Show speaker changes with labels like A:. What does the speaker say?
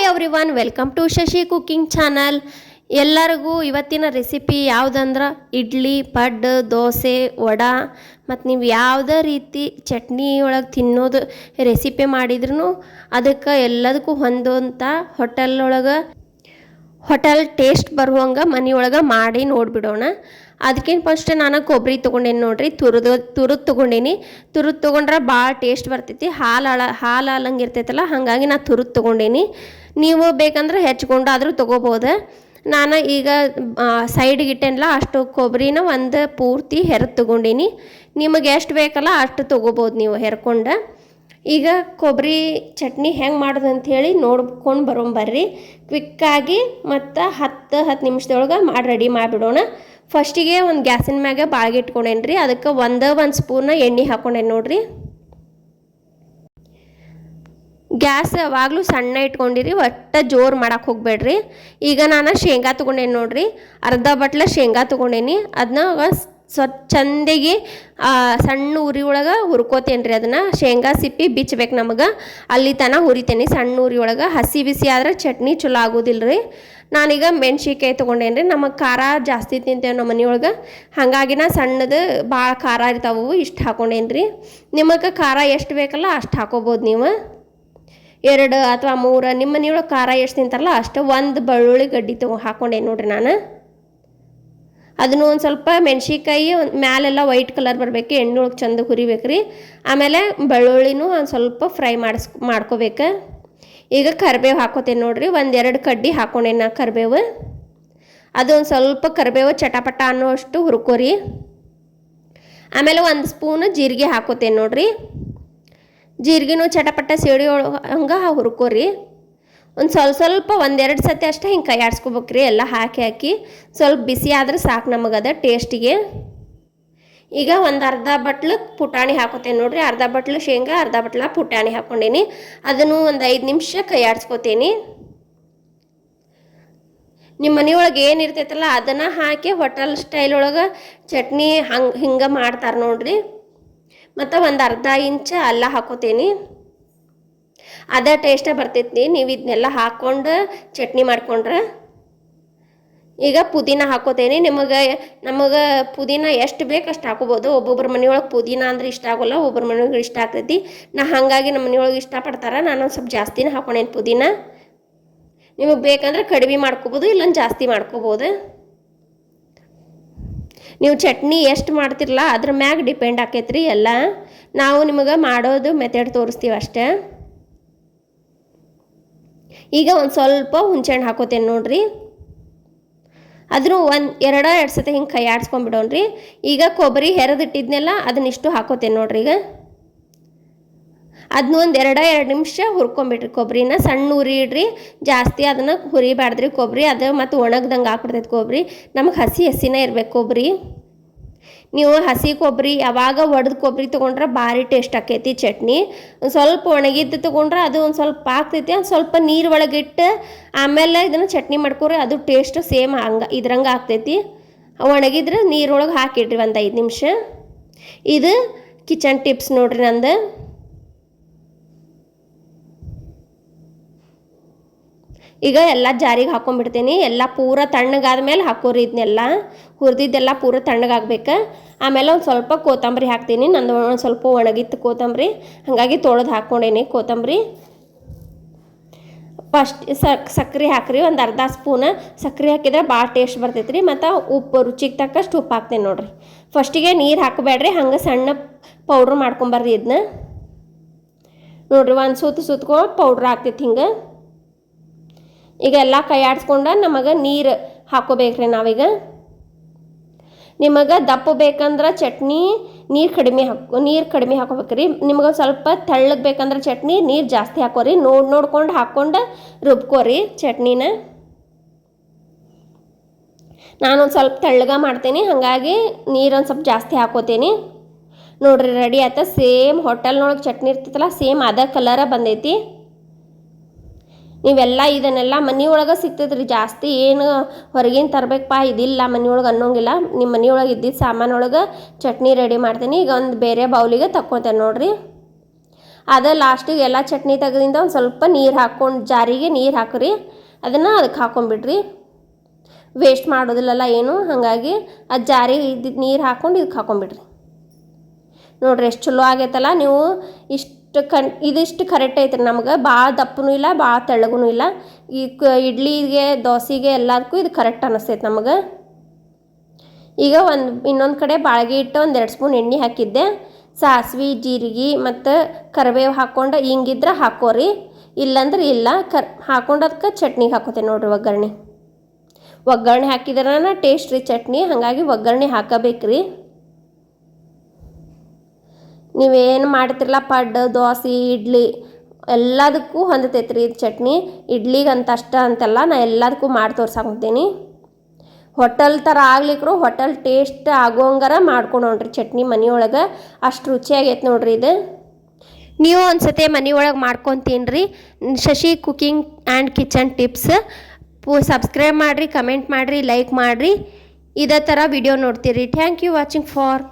A: Everyone, welcome to Shashi cooking channel. ಎಲ್ಲರಿಗೂ ಇವತ್ತಿನ recipe ಯಾವುದಂದ್ರೆ ಇಡ್ಲಿ, ಪಡ್ಡು, ದೋಸೆ, ವಡಾ ಮತ್ತು ನೀವು ಯಾವುದೇ ರೀತಿ ಚಟ್ನಿ ಒಳಗೆ ತಿನ್ನೋದು ರೆಸಿಪಿ ಮಾಡಿದ್ರೂ ಅದಕ್ಕೆ ಎಲ್ಲದಕ್ಕೂ ಹೊಂದುವಂಥ ಹೋಟೆಲ್ ಟೇಸ್ಟ್ ಬರುವಂಗೆ ಮನೆಯೊಳಗೆ ಮಾಡಿ ನೋಡಿಬಿಡೋಣ. ಅದಕ್ಕಿಂತ ಫಸ್ಟ್ ನಾನು ಕೊಬ್ಬರಿ ತೊಗೊಂಡೇನಿ ನೋಡ್ರಿ, ತುರಿದು ತೊಗೊಂಡೇನಿ. ತುರಿದು ತೊಗೊಂಡ್ರೆ ಭಾಳ ಟೇಸ್ಟ್ ಬರ್ತೈತಿ. ಹಾಲು ಹಾಲಂಗೆ ಇರ್ತೈತಲ್ಲ, ಹಾಗಾಗಿ ನಾನು ತುರಿದು ತೊಗೊಂಡೇನಿ. ನೀವು ಬೇಕಂದ್ರೆ ಹೆಚ್ಕೊಂಡು ಆದರೂ ತೊಗೋಬೋದು. ನಾನು ಈಗ ಸೈಡಿಗೆ ಇಟ್ಟೇನಲ್ಲ ಅಷ್ಟು ಕೊಬ್ಬರಿನ ಒಂದು ಪೂರ್ತಿ ಹೆರದು ತೊಗೊಂಡೀನಿ. ನಿಮಗೆ ಎಷ್ಟು ಬೇಕಲ್ಲ ಅಷ್ಟು ತೊಗೋಬೋದು ನೀವು ಹೆರ್ಕೊಂಡು. ಈಗ ಕೊಬ್ಬರಿ ಚಟ್ನಿ ಹೆಂಗೆ ಮಾಡೋದು ಅಂಥೇಳಿ ನೋಡ್ಕೊಂಡು ಬರೋಂಬರ್ರಿ. ಕ್ವಿಕ್ಕಾಗಿ ಮತ್ತು 10 ನಿಮಿಷದೊಳಗೆ ಮಾಡಿ ರೆಡಿ ಮಾಡಿಬಿಡೋಣ. ಫಸ್ಟಿಗೆ ಒಂದು ಗ್ಯಾಸಿನ ಮ್ಯಾಗೆ ಬಾಳ್ಗೆ ಇಟ್ಕೊಂಡೇನಿ ರೀ. ಅದಕ್ಕೆ ಒಂದು ಸ್ಪೂನ್ ಎಣ್ಣೆ ಹಾಕ್ಕೊಂಡೇನಿ ನೋಡಿರಿ. ಗ್ಯಾಸ್ ಯಾವಾಗಲೂ ಸಣ್ಣ ಇಟ್ಕೊಂಡಿರಿ, ಒಟ್ಟು ಜೋರು ಮಾಡಕ್ಕೆ ಹೋಗ್ಬೇಡ್ರಿ. ಈಗ ನಾನು ಶೇಂಗಾ ತೊಗೊಂಡೇನಿ ನೋಡಿರಿ, ಅರ್ಧ ಬಟ್ಲ ಶೇಂಗಾ ತೊಗೊಂಡೇನಿ. ಅದನ್ನ ಚಂದಿಗೆ ಸಣ್ಣ ಉರಿ ಒಳಗೆ ಹುರ್ಕೋತೇನೆ ರೀ. ಅದನ್ನು ಶೇಂಗಾ ಸಿಪ್ಪಿ ಬಿಚ್ಚಬೇಕು ನಮಗೆ, ಅಲ್ಲಿ ತನಕ ಹುರಿತೇನೆ ಸಣ್ಣ ಉರಿ ಒಳಗೆ. ಹಸಿ ಬಿಸಿ ಆದ್ರೆ ಚಟ್ನಿ ಚಲೋ ಆಗೋದಿಲ್ಲ ರೀ. ನಾನೀಗ ಮೆಣ್ಸಿನ್ಕಾಯಿ ತೊಗೊಂಡೇನಿ ರೀ. ನಮಗೆ ಖಾರ ಜಾಸ್ತಿ ತಿಂತೇವೆ ನಮ್ಮ ಮನೆಯೊಳಗೆ, ಹಾಗಾಗಿ ನಾ ಸಣ್ಣದು ಭಾಳ ಖಾರ ಇರ್ತಾವು ಇಷ್ಟು ಹಾಕ್ಕೊಂಡೇನಿ ರೀ. ನಿಮಗೆ ಖಾರ ಎಷ್ಟು ಬೇಕಲ್ಲ ಅಷ್ಟು ಹಾಕೋಬೋದು ನೀವು. 2 ಅಥವಾ 3 ನಿಮ್ಮ ಮನೆಯೊಳಗೆ ಖಾರ ಎಷ್ಟು ತಿಂತಾರಲ್ಲ ಅಷ್ಟು. ಒಂದು ಬೆಳ್ಳುಳ್ಳಿ ಗಡ್ಡಿ ಹಾಕ್ಕೊಂಡೇನಿ ನೋಡ್ರಿ ನಾನು. ಅದನ್ನು ಒಂದು ಸ್ವಲ್ಪ ಮೆಣ್ಸಿನ್ಕಾಯಿ ಮ್ಯಾಲೆಲ್ಲ ವೈಟ್ ಕಲರ್ ಬರಬೇಕು, ಎಣ್ಣೆ ಒಳಗೆ ಚಂದ ಹುರಿಬೇಕು ರೀ. ಆಮೇಲೆ ಬೆಳ್ಳುಳ್ಳಿನೂ ಒಂದು ಸ್ವಲ್ಪ ಫ್ರೈ ಮಾಡ್ಕೋಬೇಕು. ಈಗ ಕರಿಬೇವು ಹಾಕೋತೇನೆ ನೋಡ್ರಿ. 1-2 ಕಡ್ಡಿ ಹಾಕ್ಕೊಂಡೇನಿ ನಾ ಕರಿಬೇವು. ಅದೊಂದು ಸ್ವಲ್ಪ ಕರಿಬೇವು ಚಟಪಟ ಅನ್ನೋಷ್ಟು ಹುರ್ಕೋರಿ. ಆಮೇಲೆ 1 ಸ್ಪೂನ್ ಜೀರಿಗೆ ಹಾಕೋತೇನೆ ನೋಡ್ರಿ. ಜೀರಿಗೆನೂ ಚಟಪಟ ಸೇಡಿ ಹಂಗೆ ಹುರ್ಕೋರಿ. ಒಂದು ಸ್ವಲ್ಪ 1-2 ಸತಿ ಅಷ್ಟೇ ಹಿಂಗೆ ಕೈ ಆಡಿಸ್ಕೋಬೇಕ್ರಿ. ಎಲ್ಲ ಹಾಕಿ ಸ್ವಲ್ಪ ಬಿಸಿ ಆದ್ರೆ ಸಾಕು ನಮಗದ ಟೇಸ್ಟಿಗೆ. ಈಗ ಒಂದು ಅರ್ಧ ಬಟ್ಲು ಪುಟಾಣಿ ಹಾಕೋತೇನೆ ನೋಡ್ರಿ. ಅರ್ಧ ಬಟ್ಲು ಶೇಂಗಾ, ಅರ್ಧ ಬಟ್ಲ ಪುಟಾಣಿ ಹಾಕ್ಕೊಂಡೇನಿ. ಅದನ್ನು ಒಂದು 5 ನಿಮಿಷ ಕೈ ಆಡಿಸ್ಕೋತೇನಿ. ನಿಮ್ಮ ಮನೆಯೊಳಗೆ ಏನು ಇರ್ತೈತಲ್ಲ ಅದನ್ನು ಹಾಕಿ ಹೋಟೆಲ್ ಸ್ಟೈಲ್ ಒಳಗೆ ಚಟ್ನಿ ಹಿಂಗೆ ಮಾಡ್ತಾರೆ ನೋಡ್ರಿ. ಮತ್ತು ಒಂದು ಅರ್ಧ ಇಂಚ್ ಅಲ್ಲ ಹಾಕೋತೇನಿ, ಅದೇ ಟೇಸ್ಟೇ ಬರ್ತೈತಿ ನೀವು ಇದನ್ನೆಲ್ಲ ಹಾಕ್ಕೊಂಡು ಚಟ್ನಿ ಮಾಡ್ಕೊಂಡ್ರೆ. ಈಗ ಪುದೀನ ಹಾಕೋತೇನೆ. ನಮಗೆ ಪುದೀನ ಎಷ್ಟು ಬೇಕು ಅಷ್ಟು ಹಾಕೋಬೋದು. ಒಬ್ಬೊಬ್ಬರ ಮನೆಯೊಳಗೆ ಪುದೀನ ಅಂದ್ರೆ ಇಷ್ಟ ಆಗೋಲ್ಲ, ಒಬ್ಬರ ಮನೆಯೊಳಗೆ ಇಷ್ಟ ಆಗ್ತೈತಿ. ಹಾಗಾಗಿ ನಮ್ಮ ಮನೆಯೊಳಗೆ ಇಷ್ಟಪಡ್ತಾರೆ. ನಾನು ಒಂದು ಸ್ವಲ್ಪ ಜಾಸ್ತಿನೇ ಹಾಕೊಂಡೇನಿ ಪುದೀನ. ನಿಮಗೆ ಬೇಕಂದ್ರೆ ಕಡಿಮೆ ಮಾಡ್ಕೋಬೋದು, ಇಲ್ಲೊಂದು ಜಾಸ್ತಿ ಮಾಡ್ಕೋಬೋದು. ನೀವು ಚಟ್ನಿ ಎಷ್ಟು ಮಾಡ್ತಿರಲ್ಲ ಅದ್ರ ಮ್ಯಾಗ ಡಿಪೆಂಡ್ ಆಕೈತ್ರಿ ಎಲ್ಲ. ನಾವು ನಿಮಗೆ ಮಾಡೋದು ಮೆಥಡ್ ತೋರಿಸ್ತೀವಿ ಅಷ್ಟೇ. ಈಗ ಒಂದು ಸ್ವಲ್ಪ ಹುಣಸೆಹಣ್ಣು ಹಾಕೋತೇನೆ ನೋಡ್ರಿ. ಅದನ್ನು 2 ಸತಿ ಹಿಂಗೆ ಕೈ ಆಡಿಸ್ಕೊಂಡ್ಬಿಡೋಣ್ರಿ. ಈಗ ಕೊಬ್ಬರಿ ಹೆರದಿಟ್ಟಿದ್ನೆಲ್ಲ ಅದನ್ನಿಷ್ಟು ಹಾಕೋತೇನೆ ನೋಡ್ರಿ. ಈಗ ಅದನ್ನ ಒಂದು 2 ನಿಮಿಷ ಹುರ್ಕೊಂಬಿಡ್ರಿ. ಕೊಬ್ಬರಿನ ಸಣ್ಣ ಉರಿ ಇಡ್ರಿ, ಜಾಸ್ತಿ ಅದನ್ನು ಹುರಿಬಾರ್ದ್ರಿ. ಕೊಬ್ಬರಿ ಅದು ಮತ್ತು ಒಣಗ್ದಂಗೆ ಹಾಕ್ಬಿಡ್ತೈತೆ ಕೊಬ್ಬರಿ. ನಮಗೆ ಹಸಿನೇ ಇರ್ಬೇಕು ಕೊಬ್ಬರಿ. ನೀವು ಹಸಿ ಕೊಬ್ಬರಿ ಯಾವಾಗ ಒಡೆದು ಕೊಬ್ಬರಿ ತೊಗೊಂಡ್ರೆ ಭಾರಿ ಟೇಸ್ಟ್ ಆಕೈತಿ ಚಟ್ನಿ. ಒಂದು ಸ್ವಲ್ಪ ಒಣಗಿದ್ದು ತೊಗೊಂಡ್ರೆ ಅದು ಒಂದು ಸ್ವಲ್ಪ ಆಗ್ತೈತಿ. ಒಂದು ಸ್ವಲ್ಪ ನೀರು ಒಳಗಿಟ್ಟು ಆಮೇಲೆ ಇದನ್ನು ಚಟ್ನಿ ಮಾಡ್ಕೊರಿ, ಅದು ಟೇಸ್ಟ್ ಸೇಮ್ ಇದ್ರಂಗೆ ಆಗ್ತೈತಿ. ಒಣಗಿದ್ರೆ ನೀರೊಳಗೆ ಹಾಕಿಡ್ರಿ ಒಂದು 5 ನಿಮಿಷ. ಇದು ಕಿಚನ್ ಟಿಪ್ಸ್ ನೋಡ್ರಿ ನಂದು. ಈಗ ಎಲ್ಲ ಜಾರಿಗೆ ಹಾಕೊಂಡ್ಬಿಡ್ತೀನಿ. ಎಲ್ಲ ಪೂರ ತಣ್ಣಗಾದ ಮೇಲೆ ಹಾಕೋರಿ. ಇದನ್ನೆಲ್ಲ ಹುರಿದಿದ್ದೆಲ್ಲ ಪೂರ ತಣ್ಣಗಾಗ್ಬೇಕು. ಆಮೇಲೆ ಒಂದು ಸ್ವಲ್ಪ ಕೊತ್ತಂಬರಿ ಹಾಕ್ತೀನಿ. ನಂದು ಒಂದು ಸ್ವಲ್ಪ ಒಣಗಿತ್ತು ಕೊತ್ತಂಬರಿ, ಹಾಗಾಗಿ ತೊಳೆದು ಹಾಕ್ಕೊಂಡೇನಿ ಕೊತ್ತಂಬರಿ. ಫಸ್ಟ್ ಸಕ್ಕರೆ ಹಾಕ್ರಿ. ಒಂದು ಅರ್ಧ ಸ್ಪೂನ್ ಸಕ್ಕರೆ ಹಾಕಿದ್ರೆ ಭಾಳ ಟೇಸ್ಟ್ ಬರ್ತೈತೆ ರೀ. ಮತ್ತು ಉಪ್ಪು ರುಚಿಗೆ ತಕ್ಕಷ್ಟು ಉಪ್ಪು ಹಾಕ್ತೇನೆ ನೋಡ್ರಿ. ಫಸ್ಟಿಗೆ ನೀರು ಹಾಕಬೇಡ್ರಿ, ಹಂಗೆ ಸಣ್ಣ ಪೌಡ್ರ್ ಮಾಡ್ಕೊಂಬರ್ರಿ. ಇದನ್ನ ನೋಡ್ರಿ, ಒಂದು ಸುತ್ಕೊಂಡು ಪೌಡ್ರ್ ಹಾಕ್ತೈತಿ ಹಿಂಗೆ. ಈಗ ಎಲ್ಲ ಕೈ ಆಡಿಸ್ಕೊಂಡು ನಮಗೆ ನೀರು ಹಾಕೋಬೇಕ್ರಿ ನಾವೀಗ. ನಿಮಗೆ ದಪ್ಪ ಬೇಕಂದ್ರೆ ಚಟ್ನಿ ನೀರು ಕಡಿಮೆ ಹಾಕೋಬೇಕ್ರಿ. ನಿಮಗೆ ಸ್ವಲ್ಪ ತೆಳ್ಳಗೆ ಬೇಕಂದ್ರೆ ಚಟ್ನಿ ನೀರು ಜಾಸ್ತಿ ಹಾಕೋರಿ. ನೋಡ್ಕೊಂಡು ಹಾಕ್ಕೊಂಡು ರುಬ್ಕೋರಿ ಚಟ್ನಿನ. ನಾನೊಂದು ಸ್ವಲ್ಪ ತೆಳ್ಳಗೆ ಮಾಡ್ತೀನಿ, ಹಾಗಾಗಿ ನೀರೊಂದು ಸ್ವಲ್ಪ ಜಾಸ್ತಿ ಹಾಕೋತೀನಿ. ನೋಡ್ರಿ ರೆಡಿ ಆಯ್ತಾ. ಸೇಮ್ ಹೋಟೆಲ್ನೊಳಗೆ ಚಟ್ನಿ ಇರ್ತೈತಲ್ಲ ಸೇಮ್ ಅದೇ ಕಲರ ಬಂದೈತಿ. ನೀವೆಲ್ಲ ಇದನ್ನೆಲ್ಲ ಮನೆಯೊಳಗೆ ಸಿಗ್ತೈತ್ರಿ. ಜಾಸ್ತಿ ಏನು ಹೊರಗಿನ ತರಬೇಕಪ್ಪ ಇದಿಲ್ಲ ಮನೆಯೊಳಗೆ ಅನ್ನೋಂಗಿಲ್ಲ. ನಿಮ್ಮ ಮನೆಯೊಳಗೆ ಇದ್ದಿದ್ದು ಸಾಮಾನೊಳಗೆ ಚಟ್ನಿ ರೆಡಿ ಮಾಡ್ತೀನಿ. ಈಗ ಒಂದು ಬೇರೆ ಬೌಲಿಗೆ ತಕ್ಕೊತೇನೆ ನೋಡ್ರಿ. ಅದ ಲಾಸ್ಟಿಗೆ ಎಲ್ಲ ಚಟ್ನಿ ತೆಗೆದಿಂದ ಒಂದು ಸ್ವಲ್ಪ ನೀರು ಹಾಕ್ಕೊಂಡು ಜಾರಿಗೆ ನೀರು ಹಾಕ್ರಿ, ಅದನ್ನು ಅದಕ್ಕೆ ಹಾಕ್ಕೊಂಬಿಡ್ರಿ. ವೇಸ್ಟ್ ಮಾಡೋದಿಲ್ಲಲ್ಲ ಏನು, ಹಾಗಾಗಿ ಅದು ಜಾರಿಗೆ ಇದ್ದಿದ್ದು ನೀರು ಹಾಕ್ಕೊಂಡು ಇದಕ್ಕೆ ಹಾಕ್ಕೊಂಬಿಡ್ರಿ. ನೋಡಿರಿ ಎಷ್ಟು ಚಲೋ ಆಗೈತಲ್ಲ. ನೀವು ಇದಿಷ್ಟು ಕರೆಕ್ಟ್ ಐತ್ರಿ ನಮ್ಗೆ. ಭಾಳ ದಪ್ಪನೂ ಇಲ್ಲ, ಭಾಳ ತೆಳ್ಳಗೂ ಇಲ್ಲ. ಈ ಇಡ್ಲಿಗೆ ದೋಸೆಗೆ ಎಲ್ಲದಕ್ಕೂ ಇದು ಕರೆಕ್ಟ್ ಅನ್ನಿಸ್ತೈತೆ ನಮಗೆ. ಈಗ ಇನ್ನೊಂದು ಕಡೆ ಬಾಳ್ಗೆ ಇಟ್ಟು 1-2 ಸ್ಪೂನ್ ಎಣ್ಣೆ ಹಾಕಿದ್ದೆ. ಸಾಸಿವೆ, ಜೀರಿಗೆ ಮತ್ತು ಕರಿಬೇವು ಹಾಕ್ಕೊಂಡು ಹಿಂಗಿದ್ರೆ ಹಾಕೋರಿ, ಇಲ್ಲಾಂದ್ರೆ ಇಲ್ಲ. ಹಾಕ್ಕೊಂಡು ಅದಕ್ಕೆ ಚಟ್ನಿಗೆ ಹಾಕೋತೇನೆ ನೋಡಿರಿ ಒಗ್ಗರಣೆ ಹಾಕಿದ್ರೆ ಟೇಸ್ಟ್ ರೀ ಚಟ್ನಿ, ಹಾಗಾಗಿ ಒಗ್ಗರಣೆ ಹಾಕಬೇಕ್ರಿ. ನೀವೇನು ಮಾಡ್ತಿರಲ್ಲ ಪಡ್ಡು, ದೋಸೆ, ಇಡ್ಲಿ ಎಲ್ಲದಕ್ಕೂ ಹೊಂದತೈತ್ರಿ ಇದು ಚಟ್ನಿ. ಇಡ್ಲಿಗಂತ ಅಷ್ಟ ಅಂತೆಲ್ಲ ನಾ ಎಲ್ಲದಕ್ಕೂ ಮಾಡಿ ತೋರ್ಸಾಕೊಂತೀನಿ. ಹೋಟೆಲ್ ಥರ ಆಗ್ಲಿಕ್ರು ಹೋಟೆಲ್ ಟೇಸ್ಟ್ ಆಗೋಂಗಾರ ಮಾಡ್ಕೊಂಡು ನೋಡ್ರಿ ಚಟ್ನಿ ಮನೆಯೊಳಗೆ. ಅಷ್ಟು ರುಚಿಯಾಗೈತೆ ನೋಡ್ರಿ ಇದು. ನೀವು ಒಂದ್ಸತಿ ಮನೆಯೊಳಗೆ ಮಾಡ್ಕೊತೀನ್ರಿ. Shashi cooking and kitchen tips. Subscribe ಮಾಡಿರಿ, ಕಮೆಂಟ್ ಮಾಡಿರಿ, ಲೈಕ್ ಮಾಡಿರಿ. ಇದೇ ಥರ ವಿಡಿಯೋ ನೋಡ್ತೀರಿ. Thank you watching for